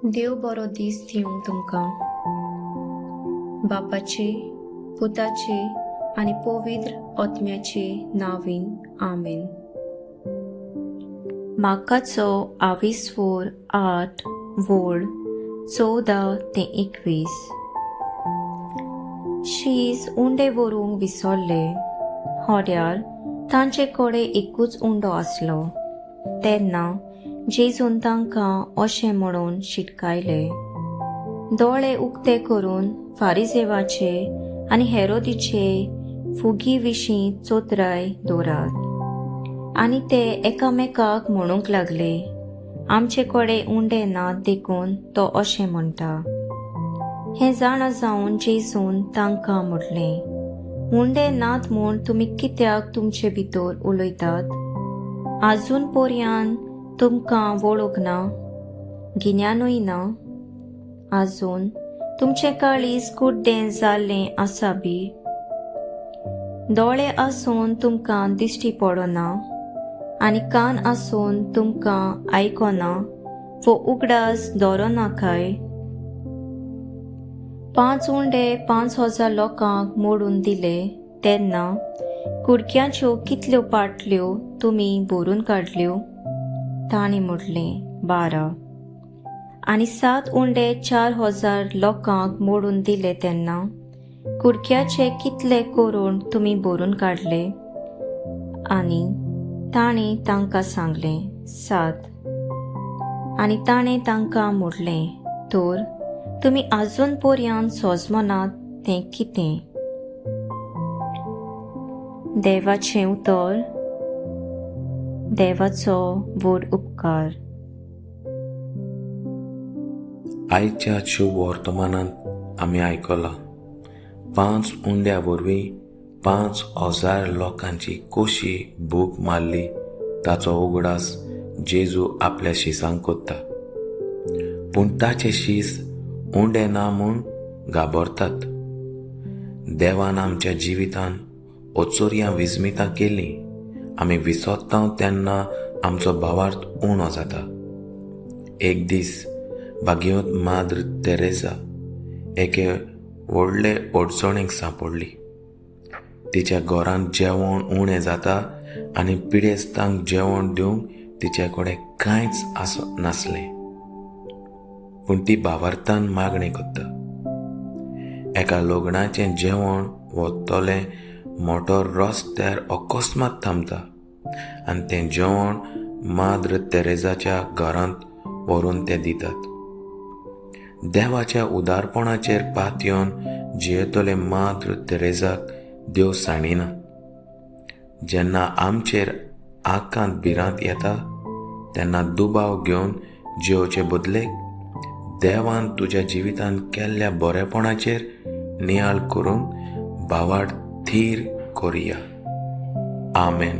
देव बरो दीस दिवं तुमकां. बापाचे, पुताचे आनी पवित्र आत्म्याचे नांवीन आमेन. माकाचो 24:8 वोळ 14 ते 21. शीज उंडे व्हरूंक विसरले. होड्यार तांचे कडेन एकूच उंडो आसलो. तेन्ना जेजून तांकां अशें म्हणून शिटकायले. दोळे उक्ते करून फारिसेवाचे आनी हेरोदीचे फुगी विशीं चोत्राय दवरात. आनी ते एकामेकाक म्हणूंक लागले, आमचे कडेन उंडे नात देखून तो अशें म्हणटा. हें जाणा जावन जेजून तांकां म्हणलें, उंडे नात म्हूण तुमी कित्याक तुमचे भितर उलयतात? आजून पर्यान तुमकां वळूंक ना, गिन्यानूय ना? आजून तुमचें काळीज कुड्डें जाल्लें आसा बी? दोळे आसून तुमकां दिश्टी पडना आनी कान आसून तुमकां आयकना वो उगडास दवरना काय? 5 उंडे 5,000 लोकांक मोडून दिले तेन्ना कुडक्यांच्यो कितल्यो पाटल्यो तुमी भरून काडल्यो? ताणें म्हटलें, 12. आनी 7 उंडे 4,000 लोकांक मोडून दिले तेन्ना कुडक्याचे कितले करोड तुमी भरून काडले? आनी ताणें तांकां सांगलें, 7. आनी ताणें तांकां म्हटलें, तर तुमी आजून पर्यान सोजमनात तें कितें? देवाचें उतर. देवाचो व्हड उपकार. आयच्या शुभ वर्तमानांत आमी आयकलां 5 उंड्या वरवीं 5,000 लोकांची कशी भूक मारली ताचो उगडास जेजू आपल्या शिसांक कोत्ता. पूण ताचे शीस उंडे ना म्हूण घाबरतात. देवान आमच्या जिवितान ओचोरयां विस्मितां केलीं. आमी विसोत्ता तेन्ना आमचो भावार्थ उणो जाता. एक दीस भाग्यवंत माद्र तेरेसा एके व्हडले अडचणेक सांपडली. तिच्या घरांत जेवण उणें जाता आनी पिडेस्तांक जेवण दिवंक तिचे कडेन कांयच नासलें. पूण ती भावार्थान मागणी करता. एका लग्नाचें जेवण वतलें मोटो रस्त्यार अकस्मात थांबता आनी तें जेवण माद्र तेरेसाच्या घरांत व्हरून ते दितात. देवाच्या उदारपणाचेर पातयेवन जियेतले माद्र तेरेसाक देव साणिना. जेन्ना आमचेर आकांत भिरांत येता तेन्ना दुबाव घेवन जियोचे बदलेक देवान तुज्या जिवितांत केल्ल्या बरेपणाचेर नियाळ करून भावार्थ थीर करुया. आमेन.